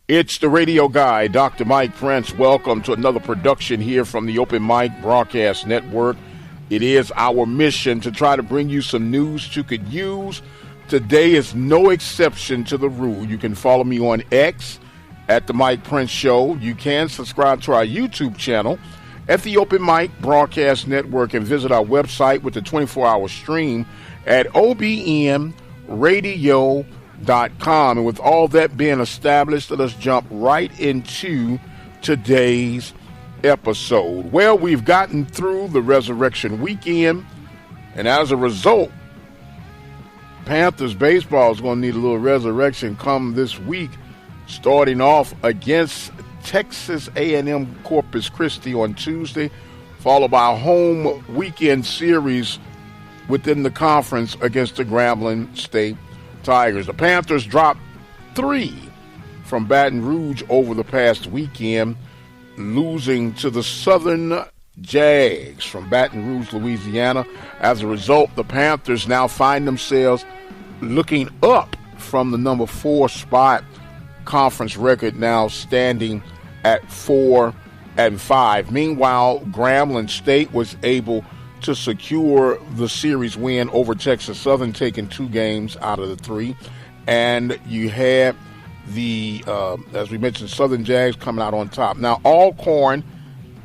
It's the radio guy, Dr. Mike Prince. Welcome to another production here from the Open Mic Broadcast Network. It is our mission to try to bring you some news you could use. Today is no exception to the rule. You can follow me on X at the Mike Prince Show. You can subscribe to our YouTube channel at the Open Mic Broadcast Network and visit our website with the 24-hour stream at obnradio.com. And with all that being established, let us jump right into today's episode. Well, we've gotten through the Resurrection Weekend, and as a result, Panthers baseball is going to need a little resurrection come this week, starting off against Texas A&M Corpus Christi on Tuesday, followed by a home weekend series within the conference against the Grambling State Tigers. The Panthers dropped 3 from Baton Rouge over the past weekend, losing to the Southern Jags from Baton Rouge, Louisiana. As a result, the Panthers now find themselves looking up from the number 4 spot, conference record now standing at 4-5. Meanwhile, Grambling State was able to secure the series win over Texas Southern, taking 2 games out of the 3. And you had the, as we mentioned, Southern Jags coming out on top. Now, Alcorn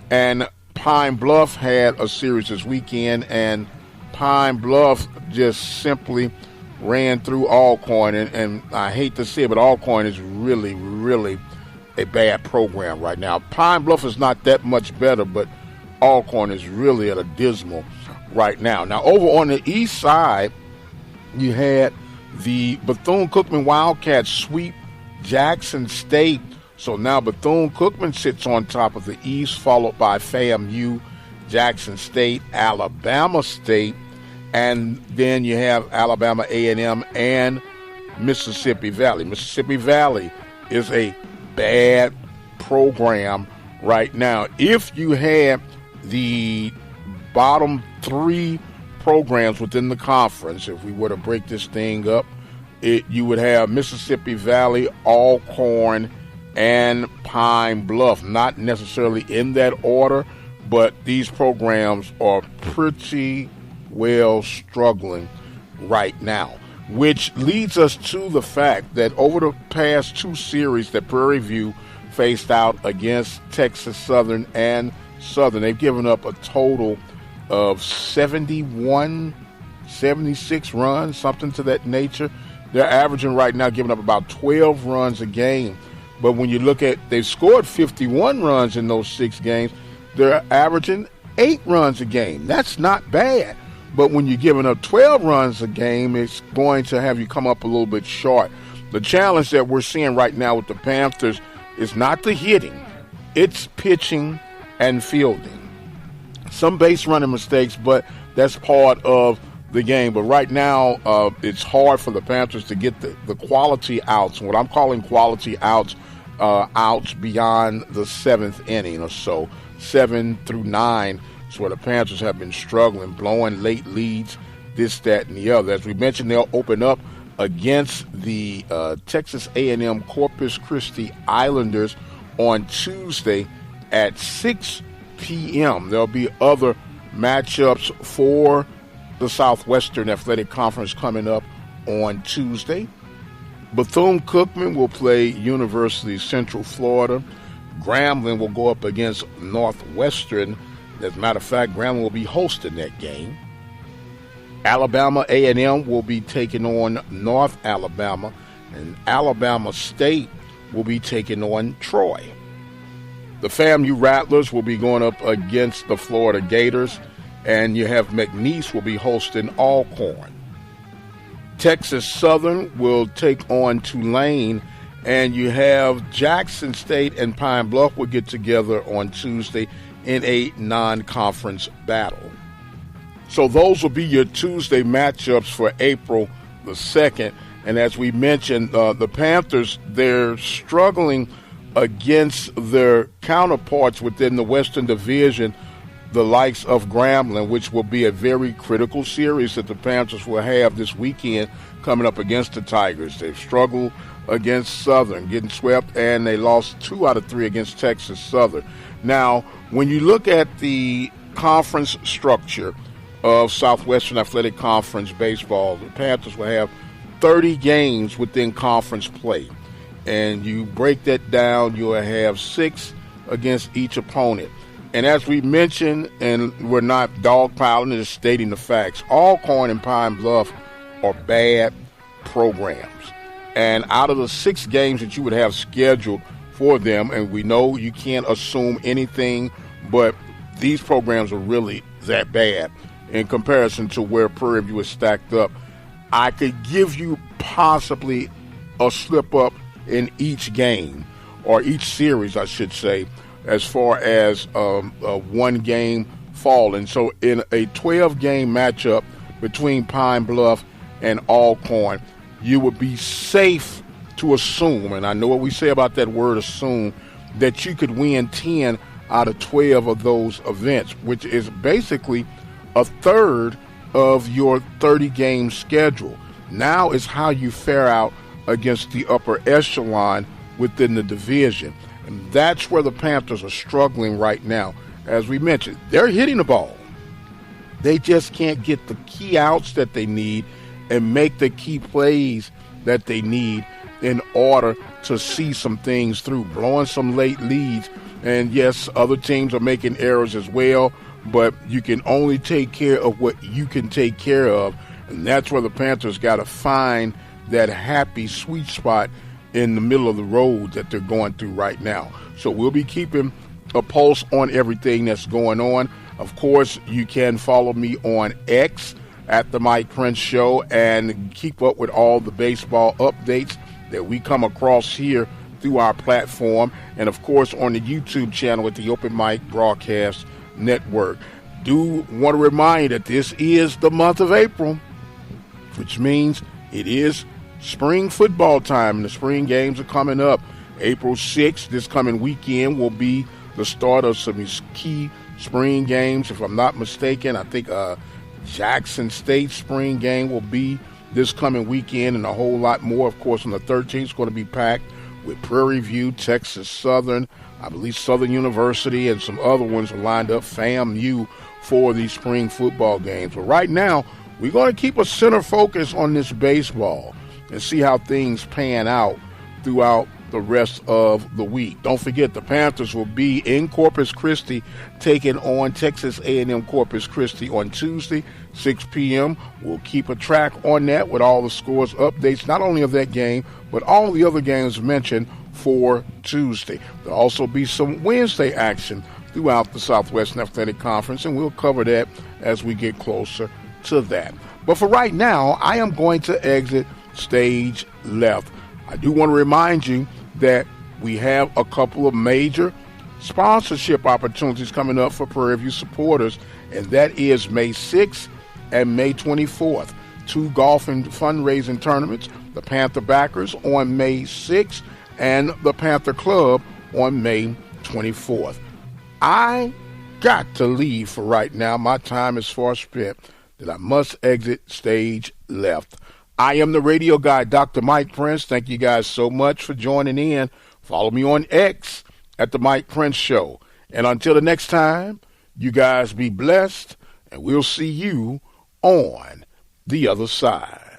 and Pine Bluff had a series this weekend, and Pine Bluff just simply ran through Alcorn. And I hate to say it, but Alcorn is really, really a bad program right now. Pine Bluff is not that much better, but Alcorn is really at a dismal right now. Now, over on the east side, you had the Bethune-Cookman Wildcats sweep Jackson State. So now Bethune-Cookman sits on top of the east, followed by FAMU, Jackson State, Alabama State, and then you have Alabama A&M and Mississippi Valley. Mississippi Valley is a bad program right now. If you had the bottom 3 programs within the conference, if we were to break this thing up, you would have Mississippi Valley, Alcorn, and Pine Bluff. Not necessarily in that order, but these programs are pretty well struggling right now, which leads us to the fact that over the past 2 series that Prairie View faced out against Texas Southern and Southern, they've given up a total of 71, 76 runs, something to that nature. They're averaging right now, giving up about 12 runs a game. But when you look at, they've scored 51 runs in those 6 games. They're averaging 8 runs a game. That's not bad. But when you're giving up 12 runs a game, it's going to have you come up a little bit short. The challenge that we're seeing right now with the Panthers is not the hitting. It's pitching and fielding. Some base running mistakes, but that's part of the game. But right now, it's hard for the Panthers to get the quality outs. What I'm calling quality outs, outs beyond the 7th inning or so. 7 through 9 is where the Panthers have been struggling, blowing late leads, this, that, and the other. As we mentioned, they'll open up against the Texas A&M Corpus Christi Islanders on Tuesday at 6 p.m. There'll be other matchups for the Southwestern Athletic Conference coming up on Tuesday. Bethune-Cookman will play University of Central Florida. Grambling will go up against Northwestern. As a matter of fact, Grambling will be hosting that game. Alabama A&M will be taking on North Alabama, and Alabama State will be taking on Troy. The FAMU Rattlers will be going up against the Florida Gators, and you have McNeese will be hosting Alcorn. Texas Southern will take on Tulane, and you have Jackson State and Pine Bluff will get together on Tuesday in a non-conference battle. So those will be your Tuesday matchups for April the 2nd. And as we mentioned, the Panthers, they're struggling against their counterparts within the Western Division, the likes of Grambling, which will be a very critical series that the Panthers will have this weekend coming up against the Tigers. They've struggled against Southern, getting swept, and they lost 2 out of 3 against Texas Southern. Now, when you look at the conference structure of Southwestern Athletic Conference baseball, the Panthers will have 30 games within conference play. And you break that down, you'll have 6 against each opponent. And as we mentioned, and we're not dogpiling, just stating the facts, Alcorn and Pine Bluff are bad programs. And out of the 6 games that you would have scheduled for them, and we know you can't assume anything, but these programs are really that bad in comparison to where Prairie View is stacked up. I could give you possibly a slip up in each game, or each series, I should say, as far as one game falling. So in a 12-game matchup between Pine Bluff and Alcorn, you would be safe to assume, and I know what we say about that word assume, that you could win 10 out of 12 of those events, which is basically a third of your 30-game schedule. Now is how you fare out against the upper echelon within the division. And that's where the Panthers are struggling right now. As we mentioned, they're hitting the ball. They just can't get the key outs that they need and make the key plays that they need in order to see some things through, blowing some late leads. And yes, other teams are making errors as well, but you can only take care of what you can take care of. And that's where the Panthers got to find that happy, sweet spot in the middle of the road that they're going through right now. So we'll be keeping a pulse on everything that's going on. Of course, you can follow me on X at The Mike Prince Show and keep up with all the baseball updates that we come across here through our platform, and of course on the YouTube channel at the Open Mic Broadcast Network. Do want to remind you that this is the month of April, which means it is spring football time, and the spring games are coming up. April 6th, this coming weekend, will be the start of some key spring games. If I'm not mistaken, I think Jackson State spring game will be this coming weekend, and a whole lot more. Of course, on the 13th, it's going to be packed with Prairie View, Texas Southern, I believe Southern University, and some other ones are lined up, FAMU, for these spring football games. But right now, we're going to keep a center focus on this baseball and see how things pan out throughout the rest of the week. Don't forget, the Panthers will be in Corpus Christi taking on Texas A&M Corpus Christi on Tuesday, 6 p.m. We'll keep a track on that with all the scores, updates, not only of that game, but all the other games mentioned for Tuesday. There'll also be some Wednesday action throughout the Southwestern Athletic Conference, and we'll cover that as we get closer to that. But for right now, I am going to exit stage left. I do want to remind you that we have a couple of major sponsorship opportunities coming up for Prairie View supporters, and that is May 6th and May 24th. 2 golf and fundraising tournaments, the Panther Backers on May 6th and the Panther Club on May 24th. I got to leave for right now. My time is far spent that I must exit stage left. I am the radio guy, Dr. Mike Prince. Thank you guys so much for joining in. Follow me on X at The Mike Prince Show. And until the next time, you guys be blessed, and we'll see you on the other side.